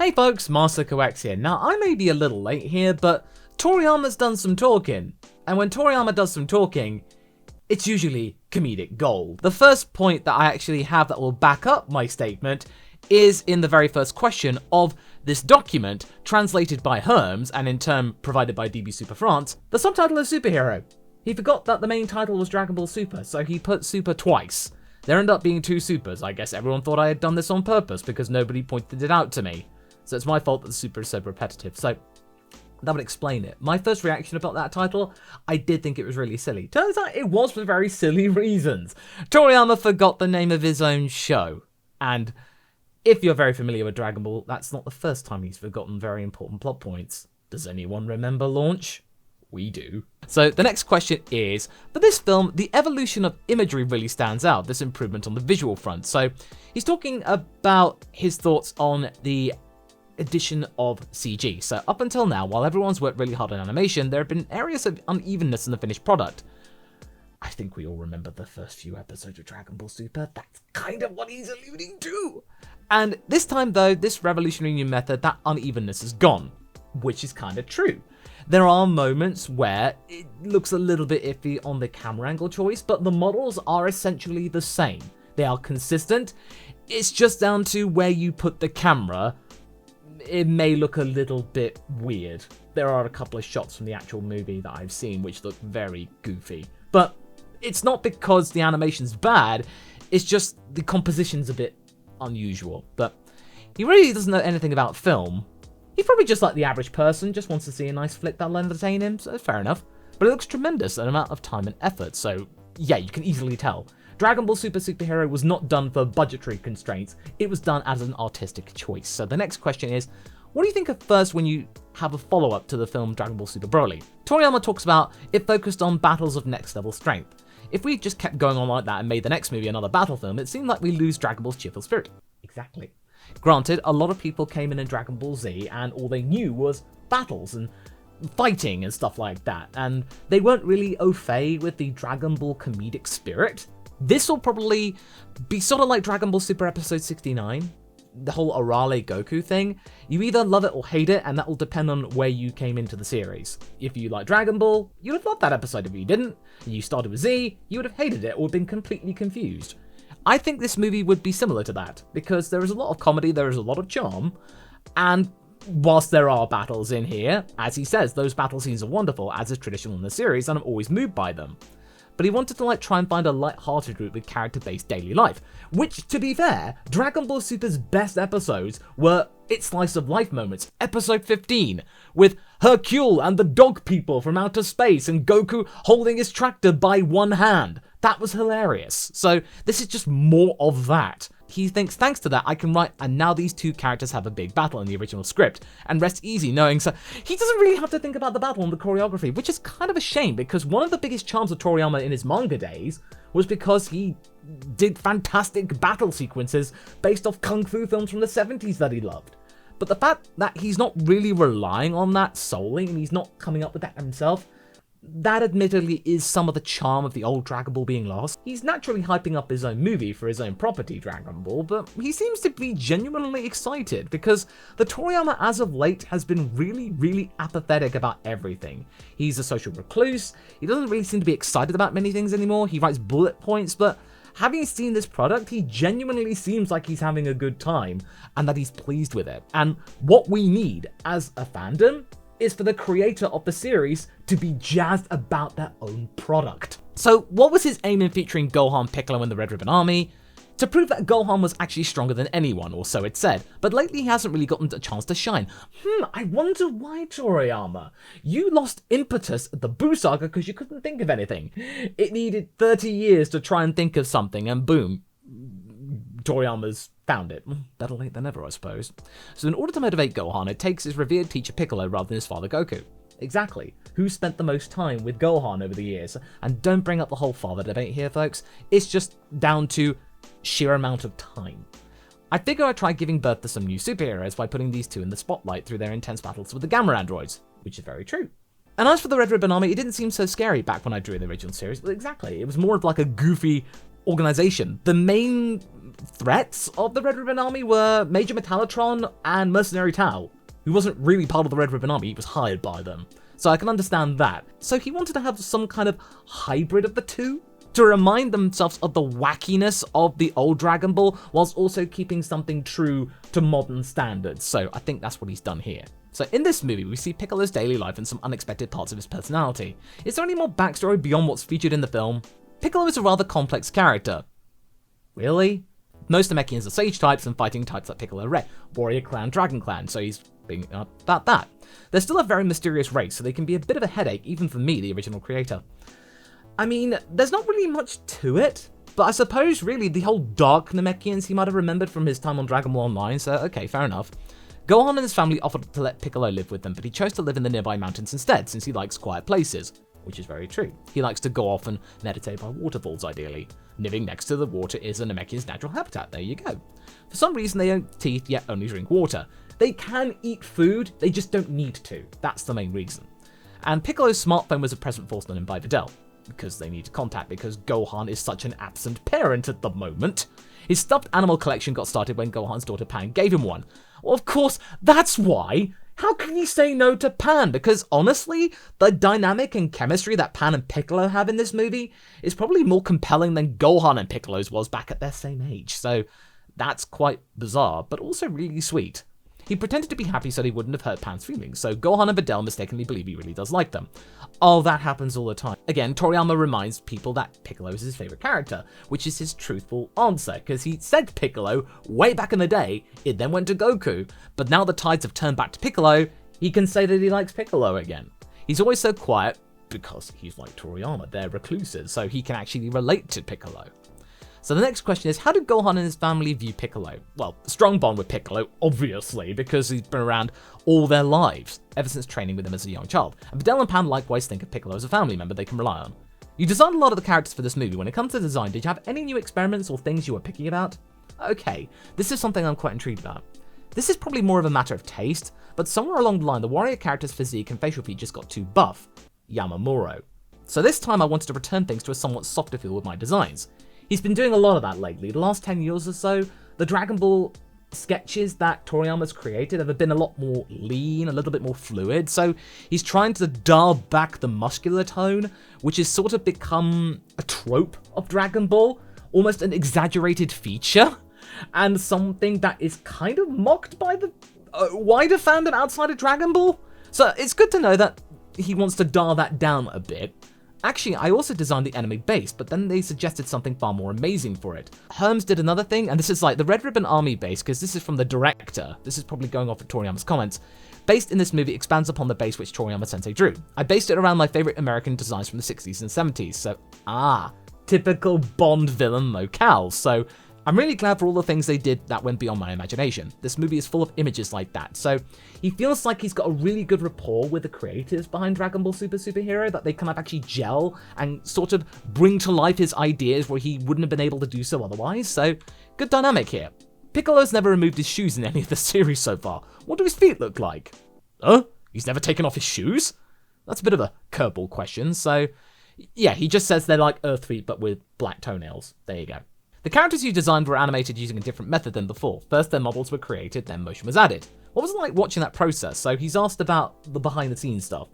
Hey folks, MasakoX here. Now, I may be a little late here, but Toriyama's done some talking. And when Toriyama does some talking, it's usually comedic gold. The first point that I actually have that will back up my statement is in the very first question of this document, translated by Herms, and in turn provided by DB Super France. The subtitle is Superhero. He forgot that the main title was Dragon Ball Super, so he put Super twice. There ended up being two Supers. I guess everyone thought I had done this on purpose because nobody pointed it out to me. So it's my fault that the Super is so repetitive. So that would explain it. My first reaction about that title, I did think it was really silly. Turns out it was for very silly reasons. Toriyama forgot the name of his own show. And if you're very familiar with Dragon Ball, that's not the first time he's forgotten very important plot points. Does anyone remember Launch? We do. So the next question is, for this film, the evolution of imagery really stands out, this improvement on the visual front. So he's talking about his thoughts on the addition of CG. So up until now, while everyone's worked really hard on animation, there have been areas of unevenness in the finished product. I think we all remember the first few episodes of Dragon Ball Super. That's kind of what he's alluding to. And this time though, this revolutionary new method, that unevenness is gone, which is kind of true. There are moments where it looks a little bit iffy on the camera angle choice, but the models are essentially the same. They are consistent. It's just down to where you put the camera. It may look a little bit weird. There are a couple of shots from the actual movie that I've seen which look very goofy. But it's not because the animation's bad, it's just the composition's a bit unusual. But he really doesn't know anything about film. He's probably just like the average person, just wants to see a nice flick that'll entertain him, so fair enough. But it looks tremendous, an amount of time and effort, so yeah, you can easily tell. Dragon Ball Super Superhero was not done for budgetary constraints, it was done as an artistic choice. So the next question is, what do you think of first when you have a follow-up to the film Dragon Ball Super Broly? Toriyama talks about it focused on battles of next level strength. If we just kept going on like that and made the next movie another battle film, it seemed like we lose Dragon Ball's cheerful spirit. Exactly. Granted, a lot of people came in Dragon Ball Z and all they knew was battles and fighting and stuff like that, and they weren't really au fait with the Dragon Ball comedic spirit. This will probably be sort of like Dragon Ball Super Episode 69, the whole Arale Goku thing. You either love it or hate it, and that will depend on where you came into the series. If you like Dragon Ball, you would have loved that episode. If you didn't, and you started with Z, you would have hated it or been completely confused. I think this movie would be similar to that, because there is a lot of comedy, there is a lot of charm, and whilst there are battles in here, as he says, those battle scenes are wonderful, as is traditional in the series, and I'm always moved by them. But he wanted to try and find a light-hearted route with character-based daily life, which, to be fair, Dragon Ball Super's best episodes were its slice of life moments. Episode 15, with Hercule and the dog people from outer space and Goku holding his tractor by one hand. That was hilarious. So this is just more of that. He thinks, thanks to that, I can write, and now these two characters have a big battle in the original script, and rest easy knowing so. He doesn't really have to think about the battle and the choreography, which is kind of a shame, because one of the biggest charms of Toriyama in his manga days was because he did fantastic battle sequences based off kung fu films from the 70s that he loved. But the fact that he's not really relying on that solely, and he's not coming up with that himself, that admittedly is some of the charm of the old Dragon Ball being lost. He's naturally hyping up his own movie for his own property, Dragon Ball, but he seems to be genuinely excited because the Toriyama as of late has been really apathetic about everything. He's a social recluse, he doesn't really seem to be excited about many things anymore, he writes bullet points, but having seen this product, he genuinely seems like he's having a good time and that he's pleased with it. And what we need as a fandom is for the creator of the series to be jazzed about their own product. So what was his aim in featuring Gohan, Piccolo and the Red Ribbon Army? To prove that Gohan was actually stronger than anyone, or so it said, but lately he hasn't really gotten a chance to shine. I wonder why, Toriyama? You lost impetus at the Buu Saga because you couldn't think of anything. It needed 30 years to try and think of something, and boom, Toriyama's found it. Better late than never, I suppose. So in order to motivate Gohan, it takes his revered teacher Piccolo rather than his father Goku. Exactly. Who spent the most time with Gohan over the years? And don't bring up the whole father debate here, folks. It's just down to sheer amount of time. I figure I'd try giving birth to some new superheroes by putting these two in the spotlight through their intense battles with the Gamma androids, which is very true. And as for the Red Ribbon Army, it didn't seem so scary back when I drew the original series. But exactly, it was more of like a goofy organization. The main threats of the Red Ribbon Army were Major Metallotron and Mercenary Tao, who wasn't really part of the Red Ribbon Army, he was hired by them. So I can understand that. So he wanted to have some kind of hybrid of the two, to remind themselves of the wackiness of the old Dragon Ball, whilst also keeping something true to modern standards. So I think that's what he's done here. So in this movie, we see Piccolo's daily life and some unexpected parts of his personality. Is there any more backstory beyond what's featured in the film? Piccolo is a rather complex character. Really? Most Namekians are sage types and fighting types like Piccolo Red, Warrior Clan, Dragon Clan, so he's being about that. They're still a very mysterious race, so they can be a bit of a headache, even for me, the original creator. I mean, there's not really much to it, but I suppose really the whole dark Namekians he might have remembered from his time on Dragon Ball Online, so okay, fair enough. Gohan and his family offered to let Piccolo live with them, but he chose to live in the nearby mountains instead, since he likes quiet places, which is very true. He likes to go off and meditate by waterfalls, ideally. Living next to the water is a Namekian's natural habitat, there you go. For some reason they don't teeth, yet only drink water. They can eat food, they just don't need to. That's the main reason. And Piccolo's smartphone was a present forced on him by Videl, because they need contact because Gohan is such an absent parent at the moment. His stuffed animal collection got started when Gohan's daughter Pan gave him one. Well, of course, that's why. How can you say no to Pan? Because honestly, the dynamic and chemistry that Pan and Piccolo have in this movie is probably more compelling than Gohan and Piccolo's was back at their same age. So that's quite bizarre, but also really sweet. He pretended to be happy so he wouldn't have hurt Pan's feelings, so Gohan and Videl mistakenly believe he really does like them. Oh, that happens all the time. Again, Toriyama reminds people that Piccolo is his favourite character, which is his truthful answer, because he said Piccolo way back in the day, it then went to Goku, but now the tides have turned back to Piccolo, he can say that he likes Piccolo again. He's always so quiet, because he's like Toriyama, they're recluses, so he can actually relate to Piccolo. So the next question is, how did Gohan and his family view Piccolo? Well, a strong bond with Piccolo, obviously, because he's been around all their lives, ever since training with him as a young child. And Videl and Pan likewise think of Piccolo as a family member they can rely on. You designed a lot of the characters for this movie. When it comes to design, did you have any new experiments or things you were picky about? Okay, this is something I'm quite intrigued about. This is probably more of a matter of taste, but somewhere along the line, the warrior character's physique and facial features got too buff. Yamamuro. So this time I wanted to return things to a somewhat softer feel with my designs. He's been doing a lot of that lately. The last 10 years or so, the Dragon Ball sketches that Toriyama's created have been a lot more lean, a little bit more fluid, so he's trying to dial back the muscular tone, which has sort of become a trope of Dragon Ball, almost an exaggerated feature, and something that is kind of mocked by the wider fandom outside of Dragon Ball. So it's good to know that he wants to dial that down a bit. Actually, I also designed the enemy base, but then they suggested something far more amazing for it. Herms did another thing, and this is like the Red Ribbon Army base, because this is from the director. This is probably going off of Toriyama's comments. Based in this movie expands upon the base which Toriyama sensei drew. I based it around my favorite American designs from the 60s and 70s, so typical Bond villain locales. So I'm really glad for all the things they did that went beyond my imagination. This movie is full of images like that, so he feels like he's got a really good rapport with the creators behind Dragon Ball Superhero, that they kind of actually gel and sort of bring to life his ideas where he wouldn't have been able to do so otherwise, so good dynamic here. Piccolo's never removed his shoes in any of the series so far. What do his feet look like? Huh? He's never taken off his shoes? That's a bit of a curveball question, so yeah, he just says they're like Earth feet but with black toenails. There you go. The characters you designed were animated using a different method than before. First, their models were created, then motion was added. What was it like watching that process? So he's asked about the behind-the-scenes stuff.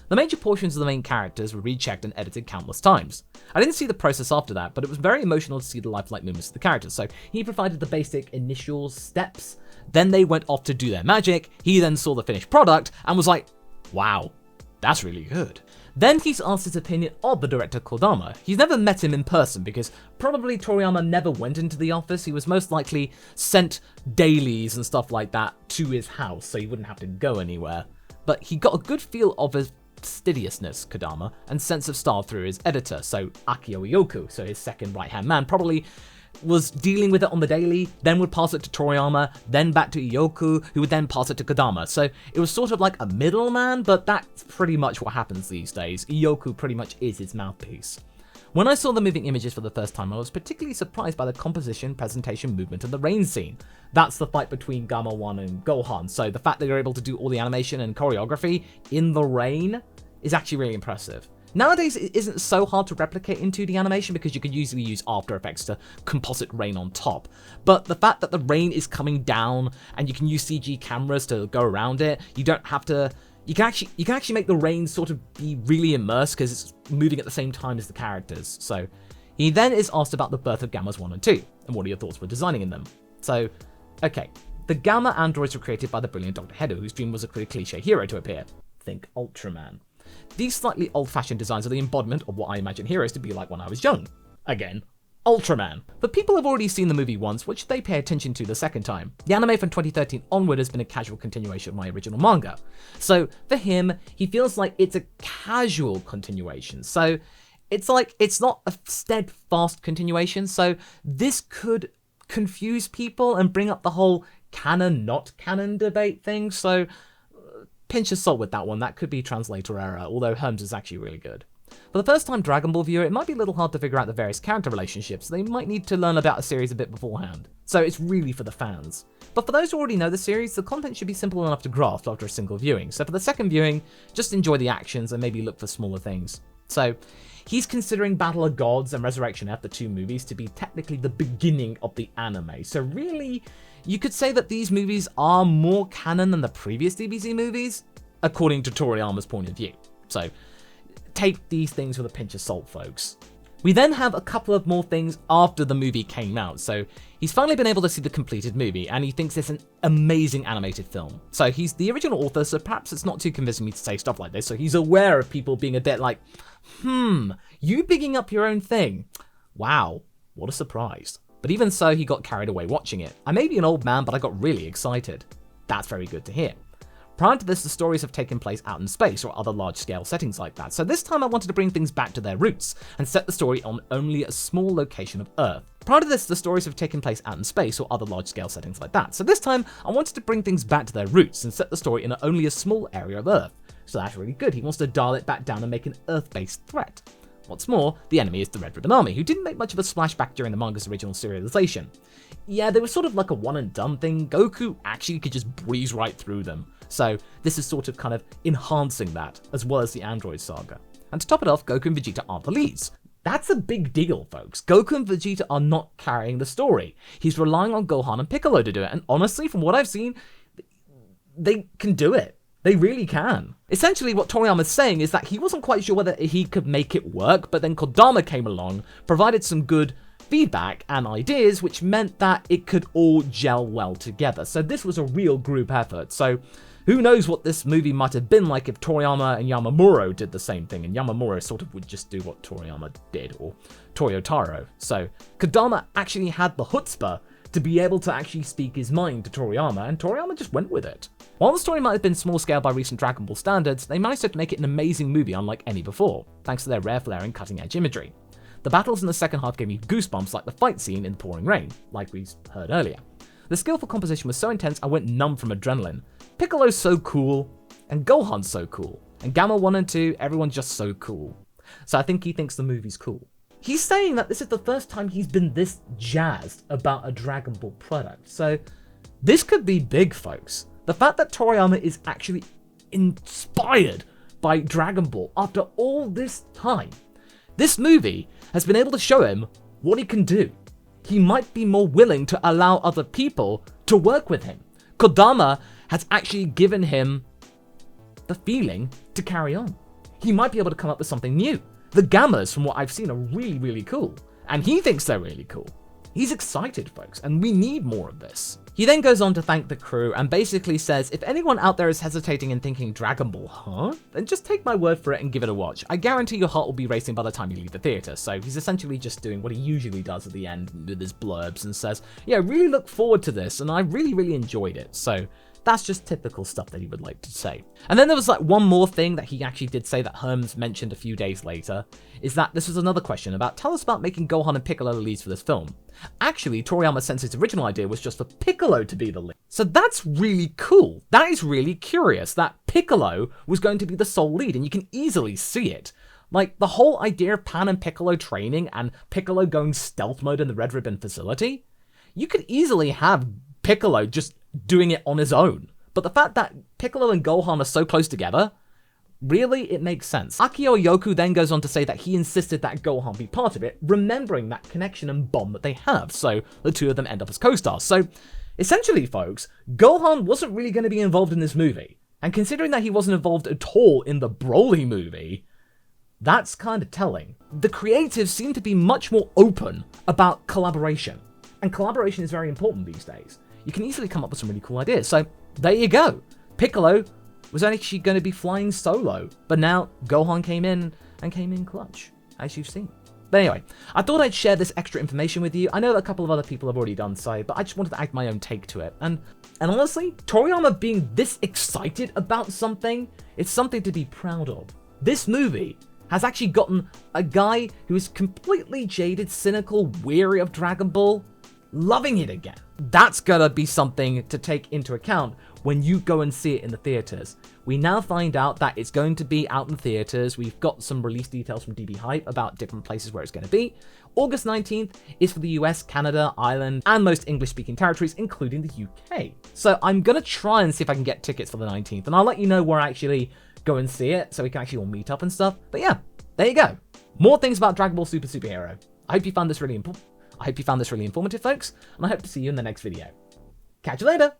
The major portions of the main characters were rechecked and edited countless times. I didn't see the process after that, but it was very emotional to see the lifelike movements of the characters. So he provided the basic initial steps, then they went off to do their magic, he then saw the finished product and was like, wow, that's really good. Then he's asked his opinion of the director Kodama. He's never met him in person because probably Toriyama never went into the office. He was most likely sent dailies and stuff like that to his house so he wouldn't have to go anywhere. But he got a good feel of his fastidiousness, Kodama, and sense of style through his editor, so Akio Iyoku, so his second right-hand man, probably was dealing with it on the daily, then would pass it to Toriyama, then back to Iyoku, who would then pass it to Kodama. So it was sort of like a middleman, but that's pretty much what happens these days. Iyoku pretty much is his mouthpiece. When I saw the moving images for the first time, I was particularly surprised by the composition, presentation, movement, and the rain scene. That's the fight between Gamma 1 and Gohan, so the fact that you're able to do all the animation and choreography in the rain is actually really impressive. Nowadays, it isn't so hard to replicate in 2D animation because you can usually use After Effects to composite rain on top. But the fact that the rain is coming down and you can use CG cameras to go around it, you don't have to... You can actually make the rain sort of be really immersed because it's moving at the same time as the characters. So he then is asked about the birth of Gammas 1 and 2, and what are your thoughts for designing in them? So, okay, the Gamma androids were created by the brilliant Dr. Hedo, whose dream was a cliche hero to appear. Think Ultraman. These slightly old-fashioned designs are the embodiment of what I imagine heroes to be like when I was young. Again, Ultraman. But people have already seen the movie once, which they pay attention to the second time. The anime from 2013 onward has been a casual continuation of my original manga. So for him, he feels like it's a casual continuation. So it's like, it's not a steadfast continuation. So this could confuse people and bring up the whole canon, not canon debate thing. So pinch of salt with that one. That could be translator error, although Herms is actually really good. For the first time Dragon Ball viewer, it might be a little hard to figure out the various character relationships. They might need to learn about a series a bit beforehand. So it's really for the fans. But for those who already know the series, the content should be simple enough to grasp after a single viewing. So for the second viewing, just enjoy the actions and maybe look for smaller things. So he's considering Battle of Gods and Resurrection F, the two movies, to be technically the beginning of the anime. So really, you could say that these movies are more canon than the previous DBZ movies, according to Toriyama's point of view. So take these things with a pinch of salt, folks. We then have a couple of more things after the movie came out. So he's finally been able to see the completed movie, and he thinks it's an amazing animated film. So he's the original author, so perhaps it's not too convincing me to say stuff like this. So he's aware of people being a bit like, you bigging up your own thing? Wow, what a surprise. But even so, he got carried away watching it. I may be an old man, but I got really excited. That's very good to hear. Prior to this, the stories have taken place out in space or other large-scale settings like that, so this time I wanted to bring things back to their roots and set the story on only a small location of Earth. Prior to this, the stories have taken place out in space or other large-scale settings like that, so this time I wanted to bring things back to their roots and set the story in only a small area of Earth. So that's really good. He wants to dial it back down and make an Earth-based threat. What's more, the enemy is the Red Ribbon Army, who didn't make much of a splash back during the manga's original serialization. Yeah, they were sort of like a one-and-done thing. Goku actually could just breeze right through them. So this is sort of kind of enhancing that, as well as the Android saga. And to top it off, Goku and Vegeta aren't the leads. That's a big deal, folks. Goku and Vegeta are not carrying the story. He's relying on Gohan and Piccolo to do it, and honestly, from what I've seen, they can do it. They really can. Essentially, what Toriyama's saying is that he wasn't quite sure whether he could make it work, but then Kodama came along, provided some good feedback and ideas, which meant that it could all gel well together. So this was a real group effort. So who knows what this movie might have been like if Toriyama and Yamamuro did the same thing, and Yamamuro sort of would just do what Toriyama did, or Toyotaro. So Kodama actually had the chutzpah to be able to actually speak his mind to Toriyama, and Toriyama just went with it. While the story might have been small scale by recent Dragon Ball standards, they managed to make it an amazing movie unlike any before, thanks to their rare flair and cutting edge imagery. The battles in the second half gave me goosebumps like the fight scene in the pouring rain, like we heard earlier. The skillful composition was so intense I went numb from adrenaline. Piccolo's so cool, and Gohan's so cool, and Gamma 1 and 2, everyone's just so cool. So I think he thinks the movie's cool. He's saying that this is the first time he's been this jazzed about a Dragon Ball product, so this could be big, folks. The fact that Toriyama is actually inspired by Dragon Ball after all this time, this movie has been able to show him what he can do. He might be more willing to allow other people to work with him. Kodama has actually given him the feeling to carry on. He might be able to come up with something new. The Gammas, from what I've seen, are really, really cool. And he thinks they're really cool. He's excited, folks, and we need more of this. He then goes on to thank the crew and basically says, if anyone out there is hesitating and thinking, Dragon Ball, huh? Then just take my word for it and give it a watch. I guarantee your heart will be racing by the time you leave the theater. So he's essentially just doing what he usually does at the end with his blurbs and says, yeah, really look forward to this, and I really, really enjoyed it. So that's just typical stuff that he would like to say. And then there was like one more thing that he actually did say that Herms mentioned a few days later, is that this was another question about, tell us about making Gohan and Piccolo the leads for this film. Actually, Toriyama Sensei's original idea was just for Piccolo to be the lead. So that's really cool. That is really curious that Piccolo was going to be the sole lead, and you can easily see it. Like, the whole idea of Pan and Piccolo training and Piccolo going stealth mode in the Red Ribbon facility, you could easily have Piccolo just doing it on his own. But the fact that Piccolo and Gohan are so close together, Really, it makes sense. Akio Yoku then goes on to say that he insisted that Gohan be part of it, remembering that connection and bond that they have, so the two of them end up as co-stars. So, essentially, folks, Gohan wasn't really going to be involved in this movie, and considering that he wasn't involved at all in the Broly movie, that's kind of telling. The creatives seem to be much more open about collaboration, and collaboration is very important these days. You can easily come up with some really cool ideas, so there you go. Piccolo was actually going to be flying solo, but now Gohan came in clutch, as you've seen. But anyway, I thought I'd share this extra information with you. I know that a couple of other people have already done so, but I just wanted to add my own take to it. And honestly, Toriyama being this excited about something, it's something to be proud of. This movie has actually gotten a guy who is completely jaded, cynical, weary of Dragon Ball, loving it again. That's gonna be something to take into account when you go and see it in the theaters. We now find out that it's going to be out in theaters. We've got some release details from DB Hype about different places where it's going to be. August 19th is for the US, Canada, Ireland, and most English-speaking territories, including the UK. So I'm gonna try and see if I can get tickets for the 19th, and I'll let you know where I actually go and see it, so we can actually all meet up and stuff. But yeah, there you go. More things about Dragon Ball Super Superhero. I hope you found this really informative, folks, and I hope to see you in the next video. Catch you later!